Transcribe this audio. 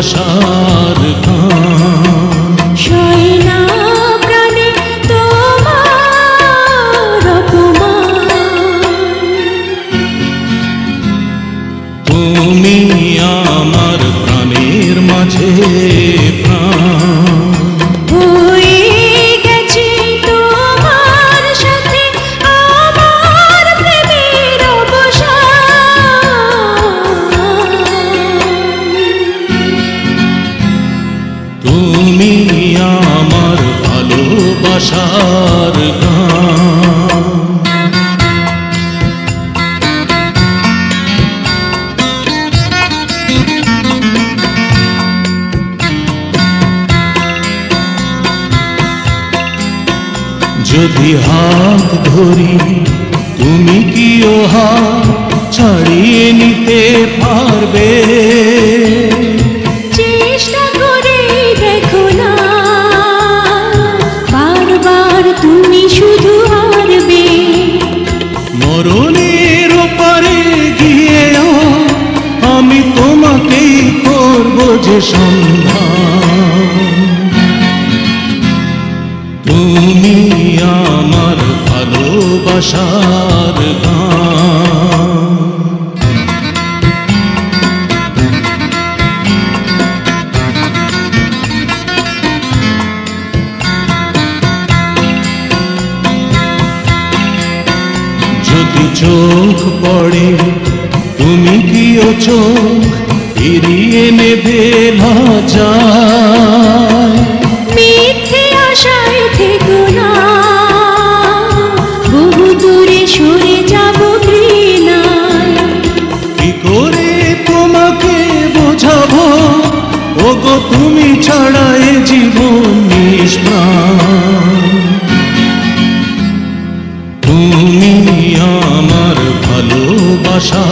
ভালোবাসার গান। সয় না প্রাণে তোমার অপমান, তুমি আমার প্রাণের মাঝে প্রাণ। হয়ে গেছে তোমার সাথে আমার প্রেমের অবসান। তুমি আমার ভালোবাসার গান। যদি হাত ধরি তুমি কি ও হাত ছাড়িয়ে নিতে পারবে? চেষ্টা করে দেখো না, বারবার তুমি শুধু হারবে। মরণের ওপারে গিয়েও আমি তোমাকেই করব যে সন্ধান। তুমি আমার ভালোবাসার গান। যদি চোখ পড়ে তুমি কি ও চোখ ফিরিয়ে নেবে লজ্জায়? মিথ্যে আশায় থেকো না, বহু দূরে সরে যাব ঘৃণায়। কি করে তোমাকে বোঝাবো ওগো তুমি ছাড়া এ জীবন নিষ্প্রাণ। তুমি আমার ভালোবাসা